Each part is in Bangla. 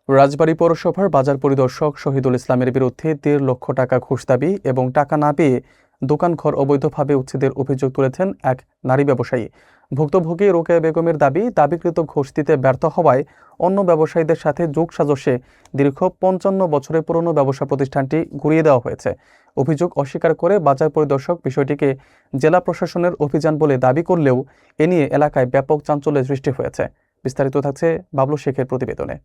রাজবাড়ী পৌরসভার বাজার পরিদর্শক শহীদুল ইসলামের বিরুদ্ধে ১.৫ লক্ষ টাকা ঘুষ দাবি এবং টাকা না পেয়ে দোকানঘর অবৈধভাবে উচ্ছেদের অভিযোগ তুলেছেন এক নারী ব্যবসায়ী। ভুক্তভোগী রোকেয়া বেগমের দাবিকৃত ঘুষ দিতে ব্যর্থ হওয়ায় অন্য ব্যবসায়ীদের সাথে যোগসাজশে দীর্ঘ ৫৫ বছরের পুরনো ব্যবসা প্রতিষ্ঠানটি ঘুরিয়ে দেওয়া হয়েছে। অভিযোগ অস্বীকার করে বাজার পরিদর্শক বিষয়টিকে জেলা প্রশাসনের অভিযান বলে দাবি করলেও এ নিয়ে এলাকায় ব্যাপক চাঞ্চল্যের সৃষ্টি হয়েছে। বিস্তারিত থাকছে বাবলু শেখের প্রতিবেদনে।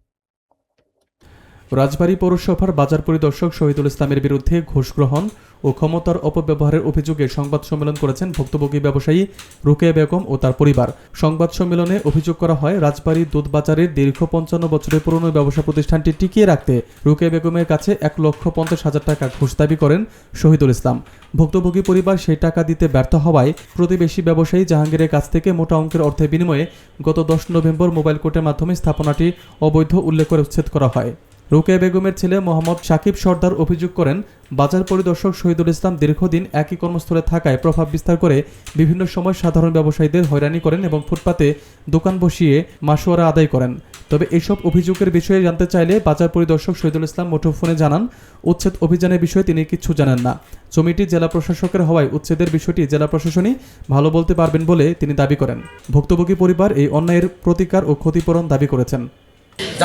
রাজবাড়ী পৌরসভার বাজার পরিদর্শক শহীদুল ইসলামের বিরুদ্ধে ঘুষ গ্রহণ ও ক্ষমতার অপব্যবহারের অভিযোগে সংবাদ সম্মেলন করেছেন ভুক্তভোগী ব্যবসায়ী রোকেয়া বেগম ও তার পরিবার। সংবাদ সম্মেলনে অভিযোগ করা হয়, রাজবাড়ী দুধবাজারের দীর্ঘ ৫৫ বছরের পুরনো ব্যবসা প্রতিষ্ঠানটি টিকিয়ে রাখতে রোকেয়া বেগমের কাছে ১,৫০,০০০ টাকা ঘুষ দাবি করেন শহীদুল ইসলাম। ভুক্তভোগী পরিবার সেই টাকা দিতে ব্যর্থ হওয়ায় প্রতিবেশী ব্যবসায়ী জাহাঙ্গীরের কাছ থেকে মোটা অঙ্কের অর্থের বিনিময়ে গত ১০ নভেম্বর মোবাইল কোর্টের মাধ্যমে স্থাপনাটি অবৈধ উল্লেখ করে উচ্ছেদ করা হয়। রোকেয়া বেগমের ছেলে মোহাম্মদ সাকিব সর্দার অভিযোগ করেন, বাজার পরিদর্শক শহীদুল ইসলাম দীর্ঘদিন একই কর্মস্থলে থাকায় প্রভাব বিস্তার করে বিভিন্ন সময় সাধারণ ব্যবসায়ীদের হয়রানি করেন এবং ফুটপাতে দোকান বসিয়ে মাসোয়ারা আদায় করেন। তবে এইসব অভিযোগের বিষয়ে জানতে চাইলে বাজার পরিদর্শক শহীদুল ইসলাম মুঠোফোনে জানান, উচ্ছেদ অভিযানের বিষয়ে তিনি কিছু জানেন না। জমিটি জেলা প্রশাসকের হওয়ায় উচ্ছেদের বিষয়টি জেলা প্রশাসনই ভালো বলতে পারবেন বলে তিনি দাবি করেন। ভুক্তভোগী পরিবার এই অন্যায়ের প্রতিকার ও ক্ষতিপূরণ দাবি করেছেন।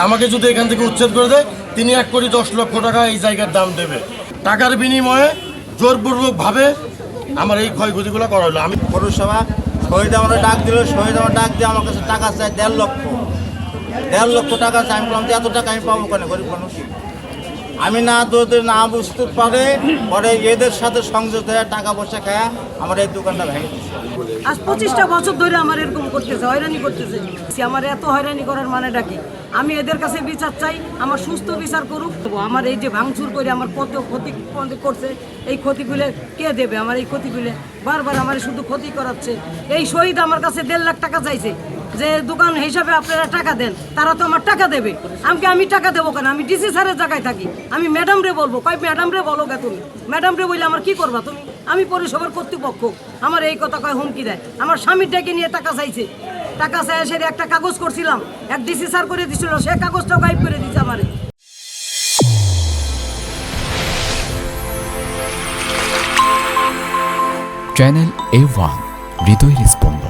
আমাকে যদি এখান থেকে উচ্ছেদ করে দেয়, তিনি ১,১০,০০,০০০ টাকা এই জায়গার দাম দেবে। টাকার বিনিময়ে জোরপূর্বকভাবে আমার এই ক্ষয়ক্ষতিগুলো করা হলো। আমি পৌরসভা শহীদ আমার ডাক দিল, শহীদ আমার ডাক দিয়ে আমার কাছে টাকা চাই ১.৫ লক্ষ টাকা চাই। আমি বললাম, এত টাকা আমি পাবো কেন? গরিব মানুষ আমি না তোদের না বুঝতে পারে পরে এদের সাথে সংযুক্ত হয়ে টাকা পয়সা খায়া আমার এই দোকানটা ভেঙে দিচ্ছে। আজ ২৫টা বছর ধরে আমার এরকম করতেছে, হয়রানি করতেছে। আমার এত হয়রানি করার মানেটা কি? আমি এদের কাছে বিচার চাই, আমার সুস্থ বিচার করুক। আমার এই যে ভাঙচুর করে আমার কত ক্ষতি করছে, এই ক্ষতিগুলো কে দেবে? আমার এই ক্ষতিগুলো বারবার আমার শুধু ক্ষতি করাচ্ছে। এই শহীদ আমার কাছে ১.৫ লাখ টাকা চাইছে যে দোকান হিসাবে আপনারা টাকা দেন, তারা তো আমার টাকা দেবে। আমি টাকা দেবো কেন? আমি ডিসি স্যারের জায়গায় থাকি, আমি ম্যাডাম রে বলবো। কয় ম্যাডাম রে বলো গে তুমি? ম্যাডাম রে বললে আমার কি করবা তুমি? আমি পৌরসভার কর্তৃপক্ষ, আমার এই কথা কয় হুমকি দেয়। আমার স্বামীর ডেকে নিয়ে টাকা চাইছে, টাকা চাই সে একটা কাগজ করছিলাম, এক ডিসি স্যার করে দিছিল, সে কাগজটাও গায়েব করে দিচ্ছে আমারে। চ্যানেল A1 হৃদয় রেসপন্স।